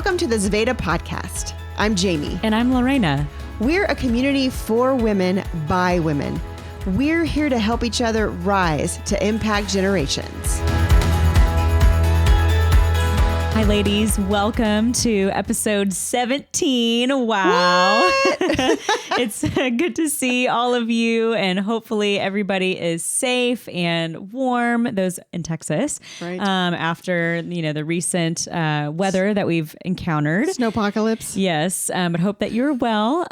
Welcome to the Zveda podcast. I'm Jamie. And I'm Lorena. We're a community for women by women. We're here to help each other rise to impact generations. Hi, ladies. Welcome to episode 17. Wow. It's good to see all of you, and hopefully everybody is safe and warm, those in Texas, right. After, the recent weather that we've encountered. Snowpocalypse. Yes, but hope that you're well.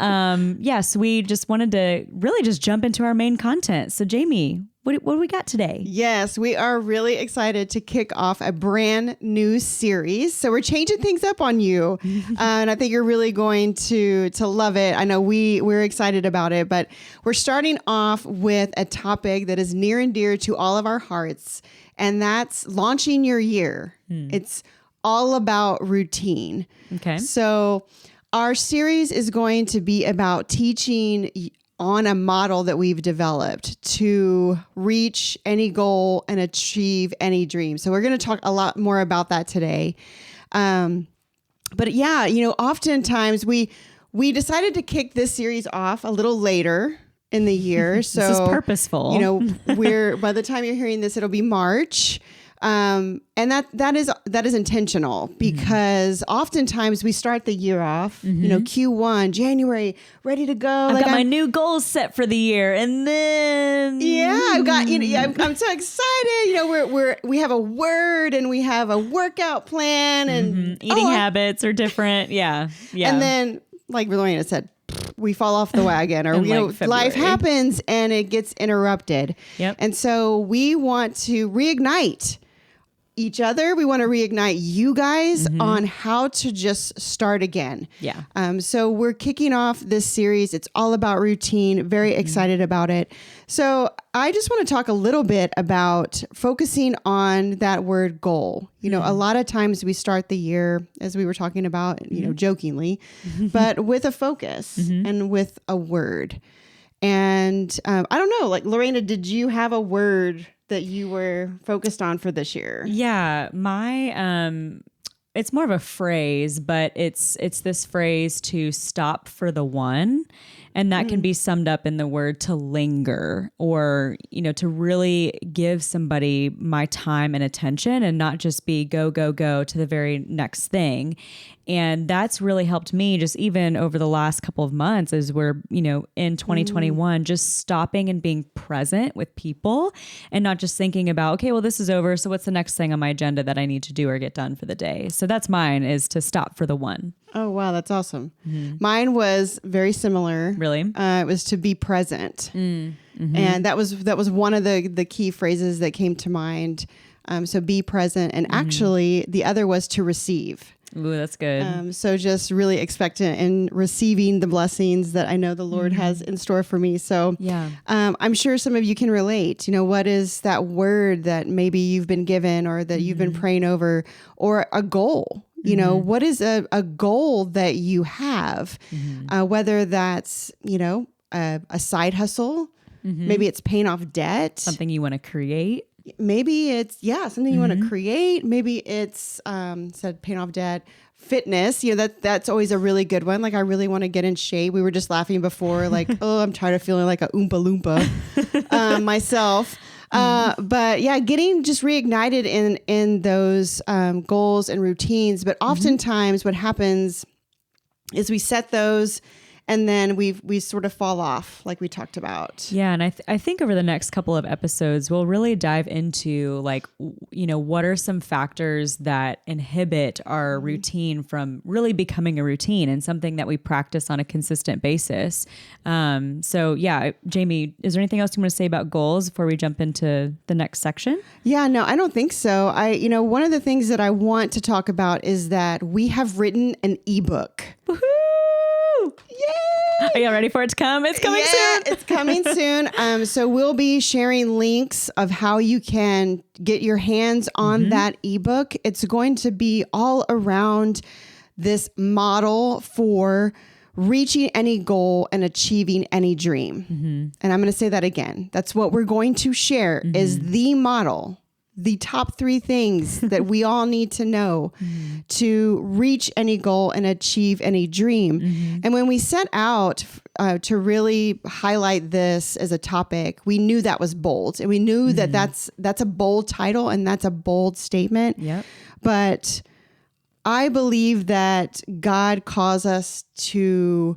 Yes, we just wanted to really just jump into our main content. So, Jamie, what do we got today? Yes, we are really excited to kick off a brand new series. So we're changing things up on you. And I think you're really going to love it. I know we're excited about it, but we're starting off with a topic that is near and dear to all of our hearts. And that's launching your year. It's all about routine. Okay. So our series is going to be about teaching on a model that we've developed to reach any goal and achieve any dream. So we're going to talk a lot more about that today. But yeah, oftentimes we decided to kick this series off a little later in the year. So this is purposeful. We're by the time you're hearing this, it'll be March. And that is intentional because oftentimes we start the year off, Q1, January, ready to go. I've got my new goals set for the year, and then I'm so excited. We have a word and we have a workout plan and eating habits are different. Yeah. And then, like Lorena said, we fall off the wagon, or life happens and it gets interrupted. Yep. And so we want to reignite each other. We want to reignite you guys on how to just start again. Yeah. So we're kicking off this series. It's all about routine. Very excited about it. So I just want to talk a little bit about focusing on that word goal. A lot of times we start the year, as we were talking about, jokingly, but with a focus and with a word. And I don't know, like Lorena, did you have a word that you were focused on for this year? Yeah, it's more of a phrase, but it's this phrase to stop for the one. And that can be summed up in the word to linger, or, to really give somebody my time and attention and not just be go, go, go to the very next thing. And that's really helped me just even over the last couple of months as we're, in 2021, just stopping and being present with people and not just thinking about, okay, well, this is over. So what's the next thing on my agenda that I need to do or get done for the day? So that's mine, is to stop for the one. Oh, wow. That's awesome. Mine was very similar. Really? It was to be present. And that was one of the key phrases that came to mind. So be present. And actually the other was to receive. Ooh, that's good. So just really expectant and receiving the blessings that I know the Lord has in store for me. So yeah, I'm sure some of you can relate. What is that word that maybe you've been given or that you've been praying over, or a goal? What is a goal that you have, whether that's, a side hustle, maybe it's paying off debt, something you want to create. Maybe it's, something you want to create. Maybe it's, paying off debt, fitness, that's always a really good one. Like, I really want to get in shape. We were just laughing before, like, I'm tired of feeling like a Oompa Loompa myself. But yeah, getting just reignited in those goals and routines. But oftentimes what happens is we set those and then we sort of fall off, like we talked about. Yeah. And I think over the next couple of episodes, we'll really dive into what are some factors that inhibit our routine from really becoming a routine and something that we practice on a consistent basis. So yeah, Jamie, is there anything else you want to say about goals before we jump into the next section? Yeah, no, I don't think so. One of the things that I want to talk about is that we have written an ebook. Woohoo! Yay! Are you ready for it to come? It's coming soon. It's coming soon. So we'll be sharing links of how you can get your hands on that ebook. It's going to be all around this model for reaching any goal and achieving any dream. And I'm going to say that again. That's what we're going to share is the model the top 3 things that we all need to know to reach any goal and achieve any dream. And when we set out to really highlight this as a topic, we knew that was bold, and we knew that that's a bold title and that's a bold statement. Yep. But I believe that God calls us to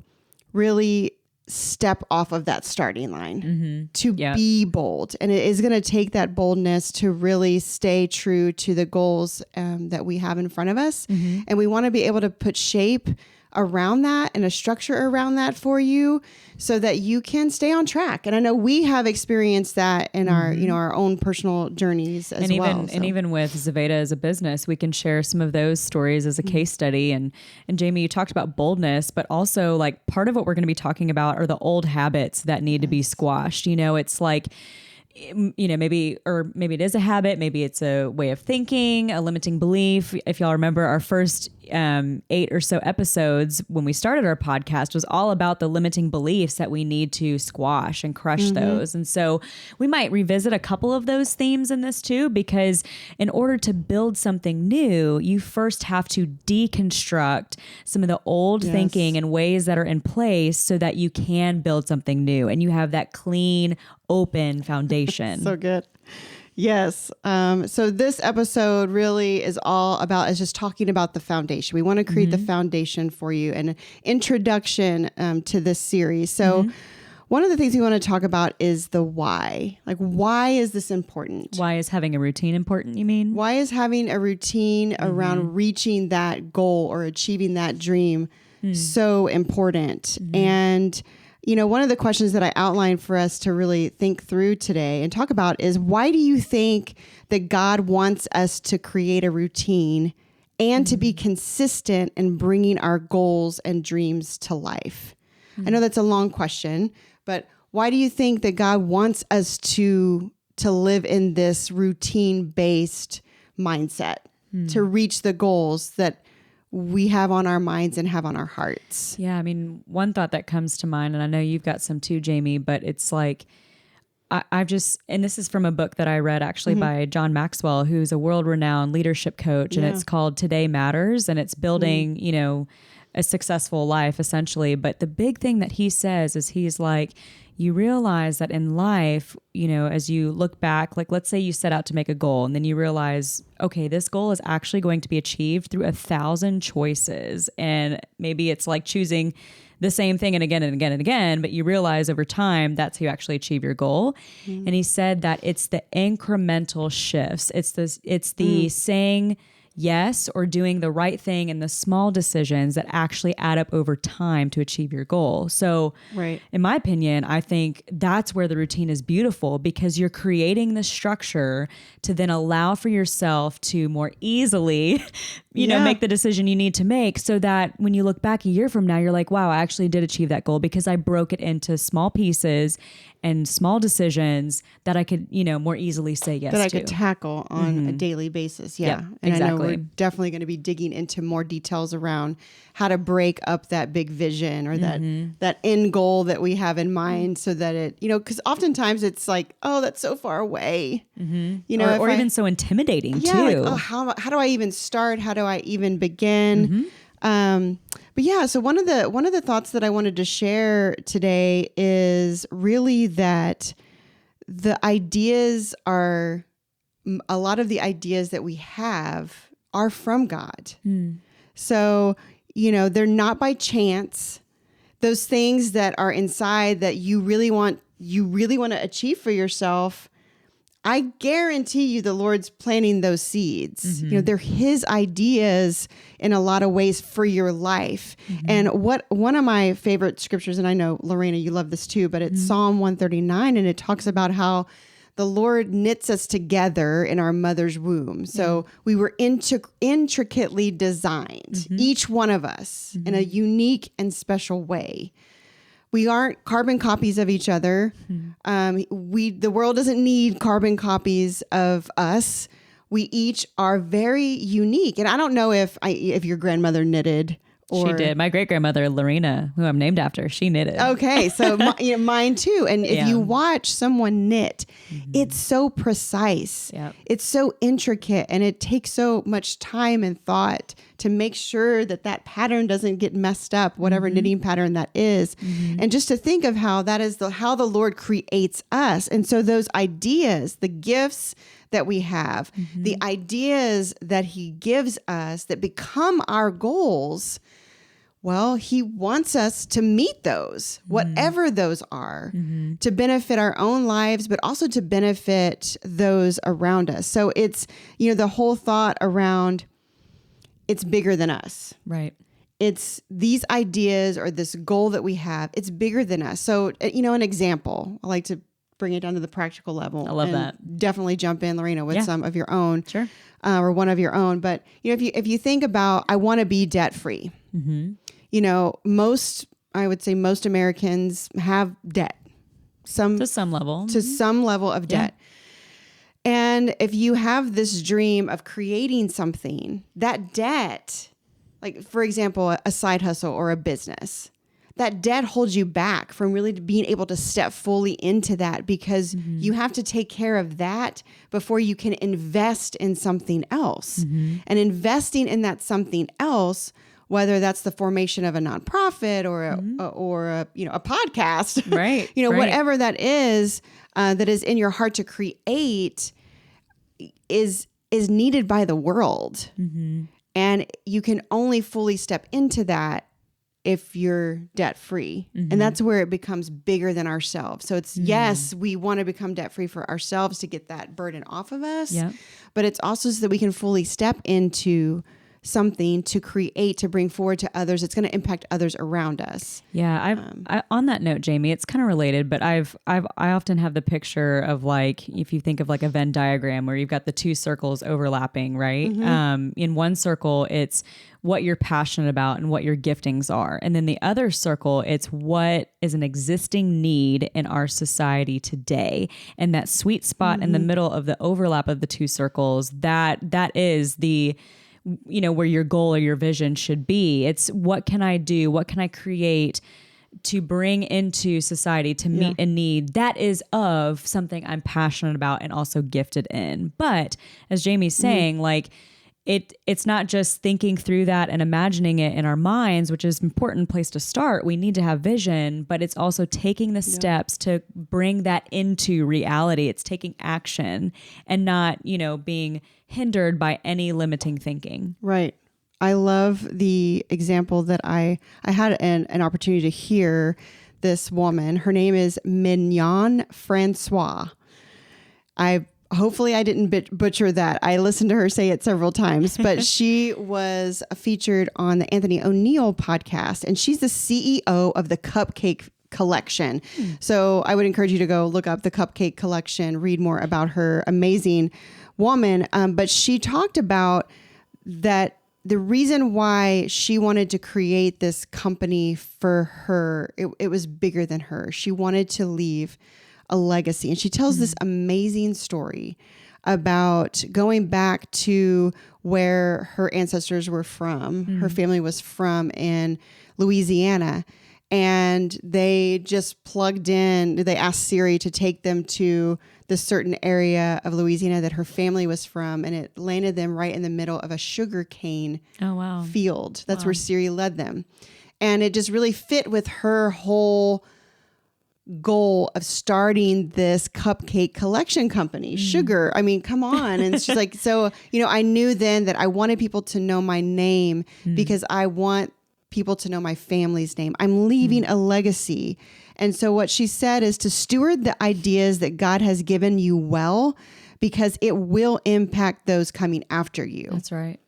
really step off of that starting line, to be bold. And it is going to take that boldness to really stay true to the goals that we have in front of us. And we want to be able to put shape around that and a structure around that for you so that you can stay on track. And I know we have experienced that in our, our own personal journeys as well. And even with Zveda as a business, we can share some of those stories as a case study. And Jamie, you talked about boldness, but also like part of what we're going to be talking about are the old habits that need to be squashed. It's like, maybe it is a habit, maybe it's a way of thinking, a limiting belief. If y'all remember our first 8 or so episodes when we started our podcast was all about the limiting beliefs that we need to squash and crush those. And so we might revisit a couple of those themes in this too, because in order to build something new, you first have to deconstruct some of the old thinking and ways that are in place so that you can build something new and you have that clean, open foundation. So good. Yes. So this episode really is just talking about the foundation. We want to create the foundation for you and an introduction to this series. So one of the things we want to talk about is the why. Like, why is this important? Why is having a routine important, you mean? Why is having a routine around reaching that goal or achieving that dream so important? And one of the questions that I outlined for us to really think through today and talk about is, why do you think that God wants us to create a routine and to be consistent in bringing our goals and dreams to life? I know that's a long question, but why do you think that God wants us to live in this routine-based mindset to reach the goals that we have on our minds and have on our hearts? Yeah. I mean, one thought that comes to mind, and I know you've got some too, Jamie, but it's like, I've just, and this is from a book that I read actually by John Maxwell, who's a world-renowned leadership coach, and it's called Today Matters, and it's building, a successful life essentially. But the big thing that he says is he's like, you realize that in life, as you look back, like let's say you set out to make a goal and then you realize, okay, this goal is actually going to be achieved through 1,000 choices. And maybe it's like choosing the same thing and again and again and again, but you realize over time that's how you actually achieve your goal. And he said that it's the incremental shifts. It's the saying yes or doing the right thing and the small decisions that actually add up over time to achieve your goal. So in my opinion, I think that's where the routine is beautiful, because you're creating the structure to then allow for yourself to more easily, make the decision you need to make, so that when you look back a year from now, you're like, wow, I actually did achieve that goal because I broke it into small pieces and small decisions that I could, more easily say yes to. That I could tackle on a daily basis. Yeah. Yep, and exactly. I know we're definitely going to be digging into more details around how to break up that big vision or that end goal that we have in mind, so that it, because oftentimes it's like, oh, that's so far away. Or even so intimidating too. Like, oh, how do I even start? How do I even begin? But yeah, so one of the thoughts that I wanted to share today is really that a lot of the ideas that we have are from God. So, they're not by chance. Those things that are inside that you really want to achieve for yourself, I guarantee you the Lord's planting those seeds. They're his ideas in a lot of ways for your life. And one of my favorite scriptures, and I know, Lorena, you love this too, but it's Psalm 139, and it talks about how the Lord knits us together in our mother's womb. So we were intricately designed, each one of us, in a unique and special way. We aren't carbon copies of each other. The world doesn't need carbon copies of us. We each are very unique. And I don't know if your grandmother knitted She did. My great-grandmother, Lorena, who I'm named after, she knitted. Okay. So mine too. And if you watch someone knit, it's so precise. Yep. It's so intricate, and it takes so much time and thought to make sure that pattern doesn't get messed up, whatever knitting pattern that is. And just to think of how that is how the Lord creates us. And so those ideas, the gifts that we have, the ideas that he gives us that become our goals, well, he wants us to meet those, whatever those are, to benefit our own lives, but also to benefit those around us. So it's, the whole thought around it's bigger than us. Right. It's these ideas or this goal that we have, it's bigger than us. So, an example, I like to bring it down to the practical level. I love that. Definitely jump in, Lorena, with some of your own. Sure. Or one of your own. But, if you think about, I want to be debt free, I would say most Americans have debt. To some level of debt. And if you have this dream of creating something, that debt, like for example, a side hustle or a business, that debt holds you back from really being able to step fully into that, because you have to take care of that before you can invest in something else. And investing in that something else, whether that's the formation of a nonprofit or a podcast, right? Whatever that is in your heart to create, is needed by the world. And you can only fully step into that if you're debt free. And that's where it becomes bigger than ourselves. So it's, yes, we want to become debt free for ourselves to get that burden off of us, but it's also so that we can fully step into something to create, to bring forward to others. It's going to impact others around us. Yeah. I on that note, Jamie, it's kind of related, but I often have the picture of, like, if you think of like a Venn diagram where you've got the two circles overlapping, right? In one circle, it's what you're passionate about and what your giftings are. And then the other circle, it's what is an existing need in our society today. And that sweet spot in the middle of the overlap of the two circles, that is the, where your goal or your vision should be. It's what can I do? What can I create to bring into society to meet a need that is of something I'm passionate about and also gifted in. But as Jamie's saying, like, it's not just thinking through that and imagining it in our minds, which is an important place to start. We need to have vision, but it's also taking the steps to bring that into reality. It's taking action and not, being hindered by any limiting thinking. Right. I love the example that I had an opportunity to hear this woman. Her name is Mignon Francois. Hopefully I didn't butcher that. I listened to her say it several times, but she was featured on the Anthony O'Neill podcast, and she's the CEO of the Cupcake Collection. So I would encourage you to go look up the Cupcake Collection, read more about her amazing woman. But she talked about that the reason why she wanted to create this company for her, it was bigger than her. She wanted to leave a legacy. And she tells this amazing story about going back to where her ancestors were from. Her family was from in Louisiana. And they just plugged in, they asked Siri to take them to this certain area of Louisiana that her family was from. And it landed them right in the middle of a sugarcane field. That's where Siri led them. And it just really fit with her whole goal of starting this cupcake collection company. Sugar, I mean, come on. And she's like, so, I knew then that I wanted people to know my name because I want people to know my family's name. I'm leaving a legacy. And so what she said is to steward the ideas that God has given you well, because it will impact those coming after you. That's right.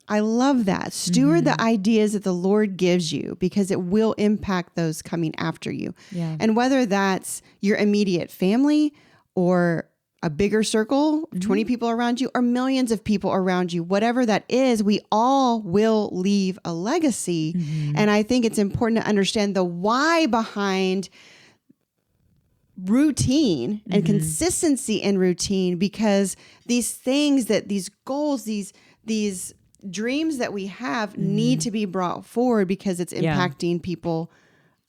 I love that. Steward the ideas that the Lord gives you, because it will impact those coming after you. Yeah. And whether that's your immediate family or a bigger circle, 20 people around you or millions of people around you, whatever that is, we all will leave a legacy. And I think it's important to understand the why behind routine and consistency in routine, because these things, that these goals, these dreams that we have need to be brought forward because it's impacting people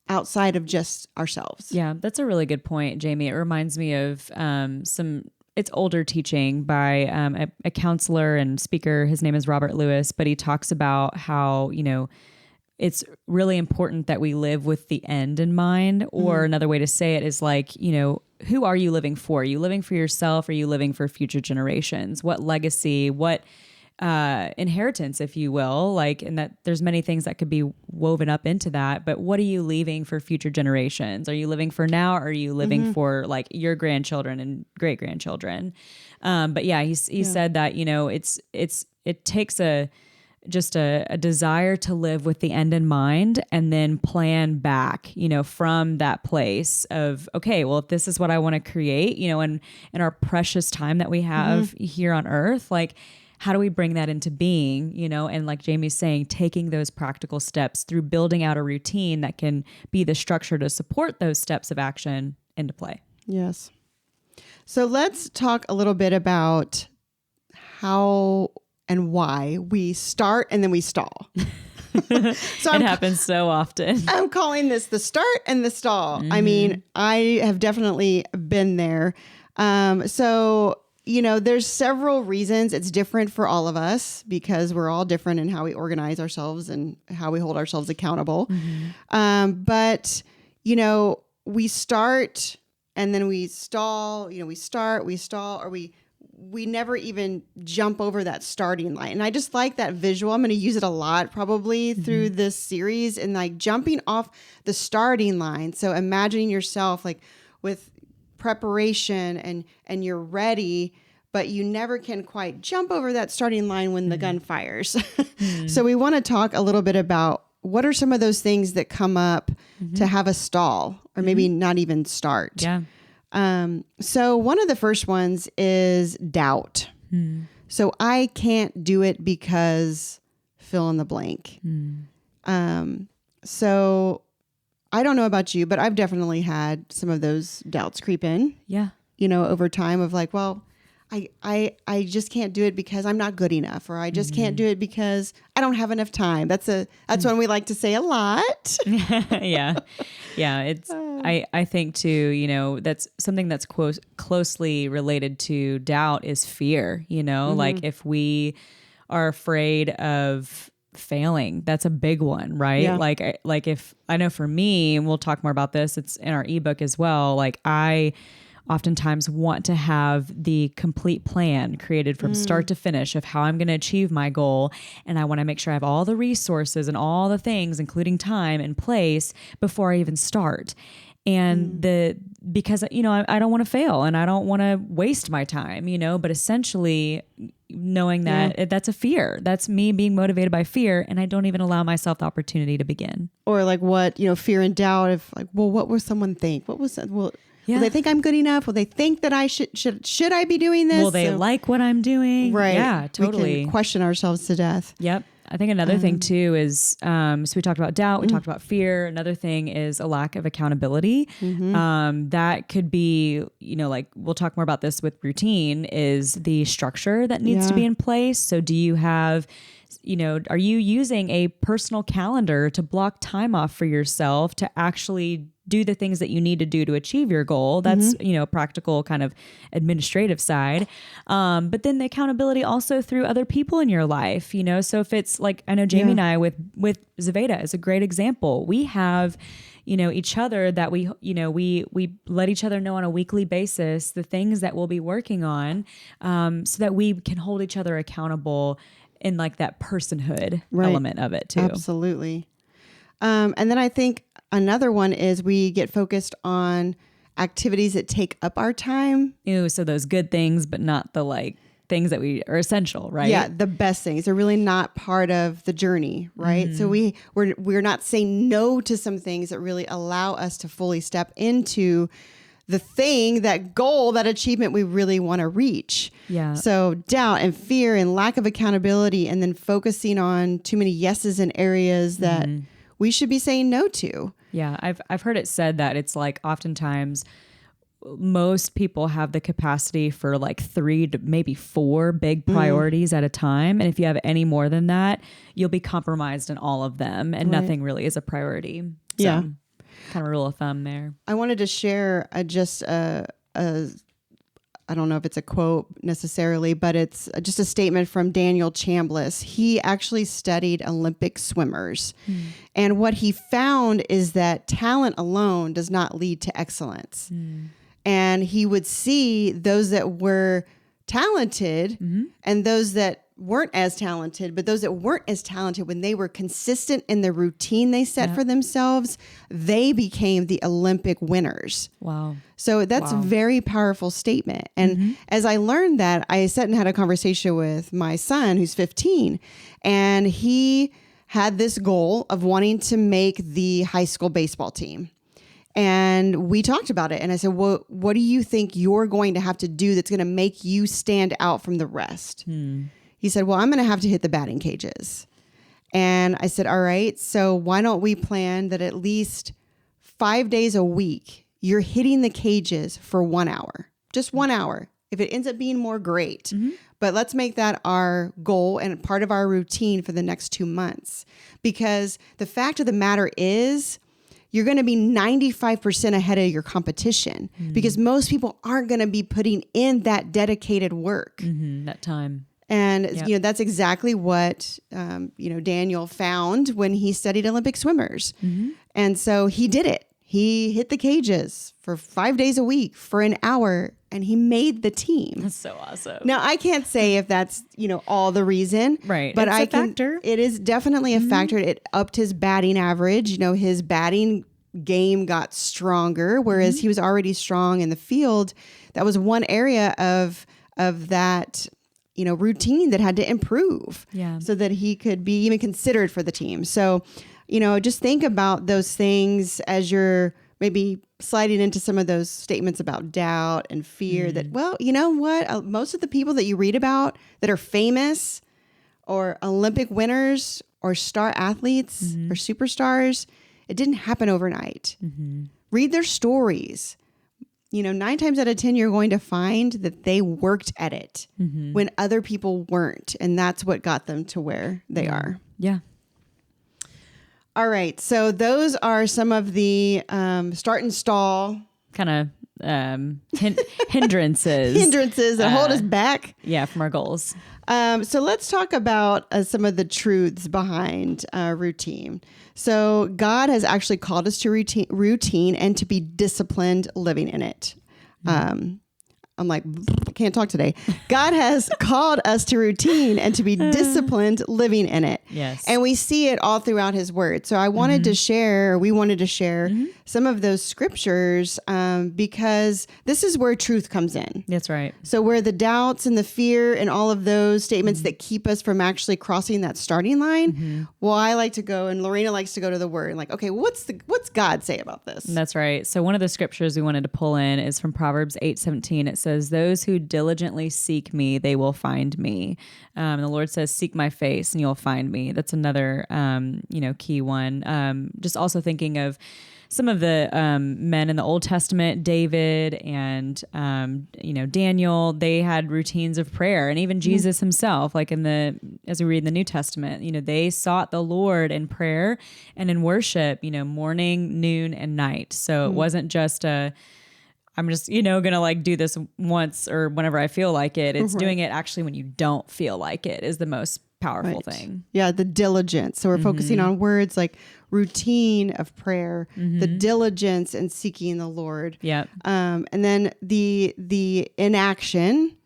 outside of just ourselves. Yeah, that's a really good point, Jamie. It reminds me of it's older teaching by a counselor and speaker. His name is Robert Lewis, but he talks about how, it's really important that we live with the end in mind, or another way to say it is like, who are you living for? Are you living for yourself? Or are you living for future generations? What legacy, what inheritance, if you will, like, and that there's many things that could be woven up into that, but what are you leaving for future generations? Are you living for now? Or are you living for like your grandchildren and great grandchildren? But yeah, he said that, it takes a desire to live with the end in mind and then plan back, from that place of, okay, well, if this is what I want to create, in our precious time that we have here on earth, like, how do we bring that into being, and like Jamie's saying, taking those practical steps through building out a routine that can be the structure to support those steps of action into play. Yes. So let's talk a little bit about how and why we start and then we stall. So it happens so often. I'm calling this the start and the stall. I mean, I have definitely been there. There's several reasons. It's different for all of us because we're all different in how we organize ourselves and how we hold ourselves accountable. But we start and then we stall, we stall, or we never even jump over that starting line. And I just like that visual. I'm going to use it a lot probably through this series, and like jumping off the starting line. So imagining yourself like with preparation and you're ready, but you never can quite jump over that starting line when the gun fires. So we want to talk a little bit about what are some of those things that come up to have a stall or maybe not even start. Yeah. So one of the first ones is doubt. So I can't do it because fill in the blank. So I don't know about you, but I've definitely had some of those doubts creep in. Yeah. Over time of like, well, I just can't do it because I'm not good enough, or I just can't do it because I don't have enough time. That's one we like to say a lot. Yeah. It's, I think too, that's something that's closely related to doubt is fear, like if we are afraid of failing, that's a big one, right? Yeah. Like if I know for me, and we'll talk more about this, it's in our ebook as well. Like I oftentimes want to have the complete plan created from start to finish of how I'm going to achieve my goal. And I want to make sure I have all the resources and all the things, including time, in place before I even start. And because, I don't want to fail and I don't want to waste my time, but essentially knowing that that's a fear, that's me being motivated by fear. And I don't even allow myself the opportunity to begin. Or like what, fear and doubt of like, well, what will someone think? What was that? Well, will they think I'm good enough? Will they think that I should I be doing this? Will they like what I'm doing? Right. Yeah, totally. We can question ourselves to death. Yep. I think another thing too is, so we talked about doubt, we talked about fear. Another thing is a lack of accountability. That could be, like we'll talk more about this with routine, is the structure that needs to be in place. So do you have, are you using a personal calendar to block time off for yourself to actually do the things that you need to do to achieve your goal? That's, practical kind of administrative side. But then the accountability also through other people in your life, so if it's like, I know Jamie and I with Zveda is a great example. We have, each other that we let each other know on a weekly basis, the things that we'll be working on, so that we can hold each other accountable in like that personhood element of it too. Absolutely. And then I think another one is we get focused on activities that take up our time. So those good things, but not the like things that we are essential, right? Yeah, the best things are really not part of the journey, right? So we're not saying no to some things that really allow us to fully step into the thing, that goal, that achievement we really want to reach. Yeah. So doubt and fear and lack of accountability, and then focusing on too many yeses in areas that we should be saying no to. Yeah. I've heard it said that it's like oftentimes most people have the capacity for like 3 to maybe 4 big priorities at a time. And if you have any more than that, you'll be compromised in all of them, and nothing really is a priority. So, Yeah. kind of a rule of thumb there. I wanted to share I don't know if it's a quote necessarily, but it's just a statement from Daniel Chambliss. He actually studied Olympic swimmers. And what he found is that talent alone does not lead to excellence. And he would see those that were talented and those that weren't as talented, but those that weren't as talented, when they were consistent in the routine they set for themselves, they became the Olympic winners. Wow. So that's a very powerful statement. And as I learned that, I sat and had a conversation with my son, who's 15, and he had this goal of wanting to make the high school baseball team. And we talked about it. And I said, well, what do you think you're going to have to do that's going to make you stand out from the rest? He said, well, I'm going to have to hit the batting cages. And I said, all right, so why don't we plan that at least 5 days a week, you're hitting the cages for 1 hour, just 1 hour. If it ends up being more, great. But let's make that our goal and part of our routine for the next 2 months. Because the fact of the matter is, you're going to be 95% ahead of your competition because most people aren't going to be putting in that dedicated work. That time. And, that's exactly what, Daniel found when he studied Olympic swimmers. And so he did it. He hit the cages for 5 days a week for an hour, and he made the team. That's so awesome. Now, I can't say if that's, all the reason. Right. But It's I a can. factor. It is definitely a factor. It upped his batting average. His batting game got stronger, whereas he was already strong in the field. That was one area of that routine that had to improve so that he could be even considered for the team. So, just think about those things as you're maybe sliding into some of those statements about doubt and fear that, well, you know what? Most of the people that you read about that are famous or Olympic winners or star athletes or superstars, it didn't happen overnight. Read their stories. 9 times out of 10, you're going to find that they worked at it when other people weren't. And that's what got them to where they are. Yeah. All right. So those are some of the start and stall Kind of hindrances. hindrances that hold us back. Yeah, from our goals. So let's talk about some of the truths behind routine. So God has actually called us to routine and to be disciplined living in it. I'm like, I can't talk today. God has called us to routine and to be disciplined living in it. Yes. And we see it all throughout his word. So we wanted to share some of those scriptures because this is where truth comes in. That's right. So where the doubts and the fear and all of those statements that keep us from actually crossing that starting line. Well, I like to go, and Lorena likes to go to the word and like, okay, what's God say about this? That's right. So one of the scriptures we wanted to pull in is from Proverbs 8:17. It says, those who diligently seek me, they will find me. The Lord says, seek my face and you'll find me. That's another, key one. Just also thinking of some of the men in the Old Testament, David and, Daniel, they had routines of prayer, and even Jesus himself, like as we read in the New Testament, they sought the Lord in prayer and in worship, morning, noon, and night. So it wasn't just I'm just, gonna like do this once or whenever I feel like it. It's doing it actually when you don't feel like it is the most powerful thing. Yeah, the diligence. So we're focusing on words like routine of prayer, the diligence in seeking the Lord. Yeah. And then the inaction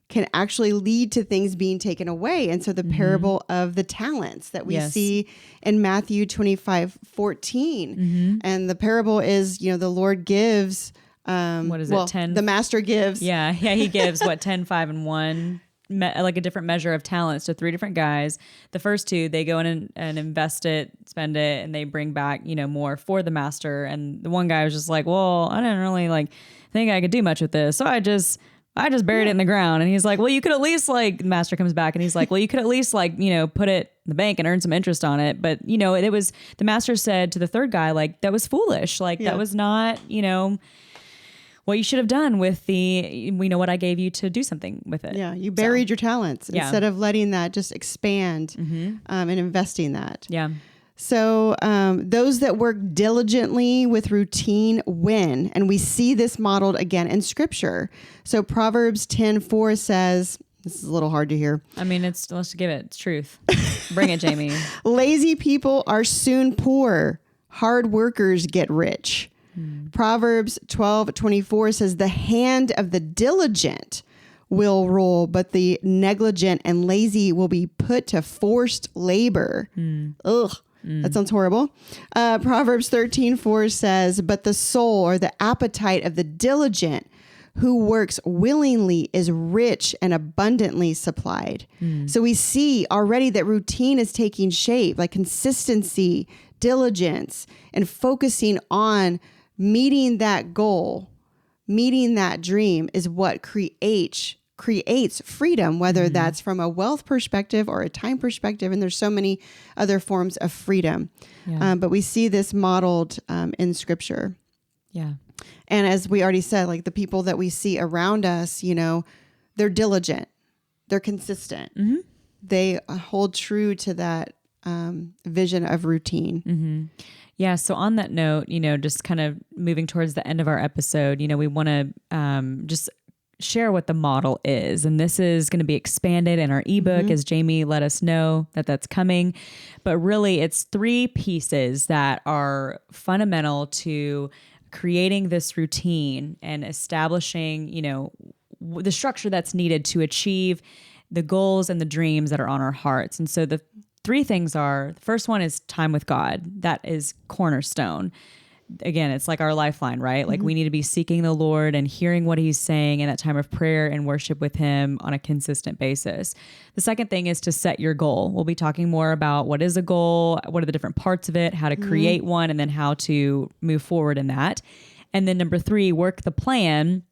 can actually lead to things being taken away. And so the parable of the talents that we see in Matthew 25:14. And the parable is, the Lord gives... what is it? 10. The master gives. Yeah. He gives 10, 5, and 1, like a different measure of talents to 3 different guys. The first 2, they go in and invest it, spend it, and they bring back, more for the master. And the one guy was just like, well, I didn't really think I could do much with this. So I just buried it in the ground. And he's like, well, you could at least the master comes back and he's like, well, you could at least put it in the bank and earn some interest on it. But, it was, the master said to the third guy, that was foolish. That was not, what you should have done with what I gave you to do something with it. Yeah. You buried your talents instead of letting that just expand and investing that. Yeah. So those that work diligently with routine win. And we see this modeled again in scripture. So Proverbs 10:4 says, this is a little hard to hear. I mean, let's give it. It's truth. Bring it, Jamie. Lazy people are soon poor. Hard workers get rich. Proverbs 12:24 says, the hand of the diligent will rule, but the negligent and lazy will be put to forced labor. Ugh. That sounds horrible. Proverbs 13:4 says, but the soul or the appetite of the diligent who works willingly is rich and abundantly supplied. So we see already that routine is taking shape, like consistency, diligence, and focusing on meeting that goal, meeting that dream is what creates freedom, whether that's from a wealth perspective or a time perspective. And there's so many other forms of freedom. Yeah. But we see this modeled in scripture. Yeah. And as we already said, like the people that we see around us, they're diligent, they're consistent. They hold true to that vision of routine. Yeah. So on that note, just kind of moving towards the end of our episode, we want to just share what the model is. And this is going to be expanded in our ebook as Jamie let us know that that's coming. But really, it's 3 pieces that are fundamental to creating this routine and establishing, the structure that's needed to achieve the goals and the dreams that are on our hearts. And so the 3 things are, the first one is time with God. That is cornerstone. Again, it's like our lifeline, right? Like we need to be seeking the Lord and hearing what he's saying in that time of prayer and worship with him on a consistent basis. The second thing is to set your goal. We'll be talking more about what is a goal, what are the different parts of it, how to create one, and then how to move forward in that. And then number 3, work the plan,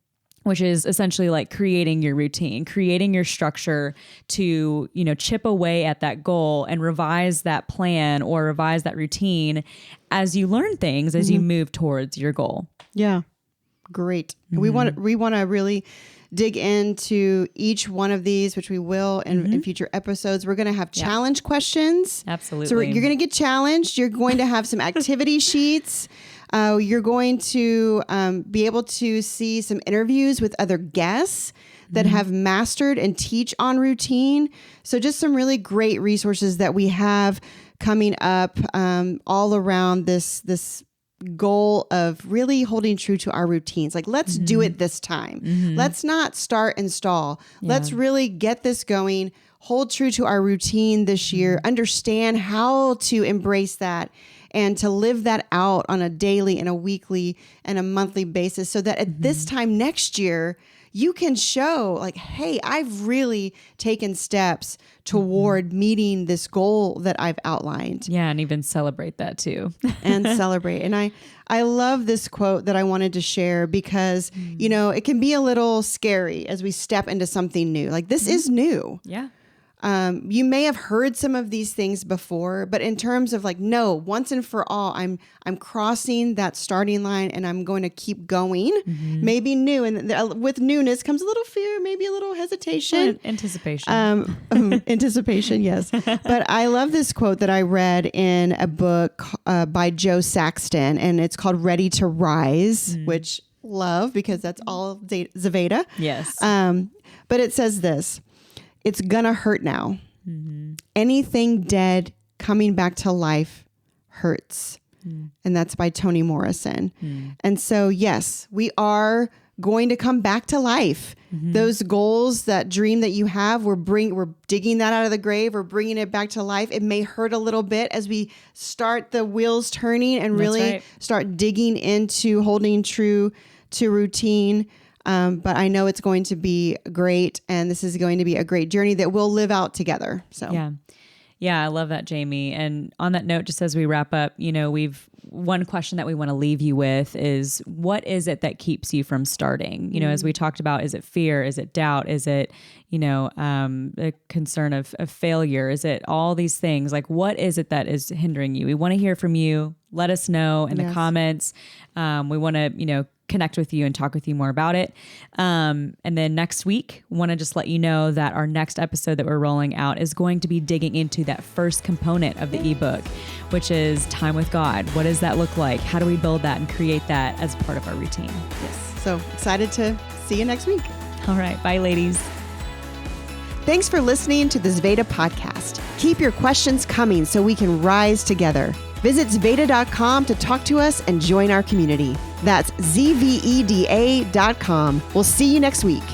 which is essentially like creating your routine, creating your structure to, chip away at that goal and revise that plan or revise that routine as you learn things, as you move towards your goal. Yeah. Great. We want to really dig into each one of these, which we will in future episodes. We're going to have challenge questions. Absolutely. So you're going to get challenged. You're going to have some activity sheets. You're going to be able to see some interviews with other guests that have mastered and teach on routine. So just some really great resources that we have coming up all around this goal of really holding true to our routines. Like, let's do it this time. Let's not start and stall. Yeah. Let's really get this going, hold true to our routine this year, understand how to embrace that and to live that out on a daily and a weekly and a monthly basis so that at this time next year, you can show like, hey, I've really taken steps toward meeting this goal that I've outlined. Yeah, and even celebrate that too. And celebrate. And I love this quote that I wanted to share because, it can be a little scary as we step into something new. Like this is new. Yeah. You may have heard some of these things before, but in terms of like, no, once and for all, I'm crossing that starting line and I'm going to keep going. Maybe new, and with newness comes a little fear, maybe a little hesitation, anticipation. Anticipation, yes. But I love this quote that I read in a book by Joe Saxton, and it's called "Ready to Rise," which love because that's all Zveda. Yes. But it says this. It's gonna hurt now. Anything dead coming back to life hurts. And that's by Toni Morrison. And so, yes, we are going to come back to life. Those goals, that dream that you have, we're digging that out of the grave. We're bringing it back to life. It may hurt a little bit as we start the wheels turning and really start digging into holding true to routine. But I know it's going to be great, and this is going to be a great journey that we'll live out together. So yeah, I love that, Jamie. And on that note, just as we wrap up, one question that we want to leave you with is, what is it that keeps you from starting? As we talked about, is it fear? Is it doubt? Is it, a concern of failure? Is it all these things? Like, what is it that is hindering you? We want to hear from you. Let us know in the comments. We want to, connect with you and talk with you more about it. And then next week, want to just let you know that our next episode that we're rolling out is going to be digging into that first component of the ebook, which is time with God. What does that look like? How do we build that and create that as part of our routine? Yes. So excited to see you next week. All right. Bye, ladies. Thanks for listening to the Zveda podcast. Keep your questions coming so we can rise together. Visit Zveda.com to talk to us and join our community. That's Zveda.com. We'll see you next week.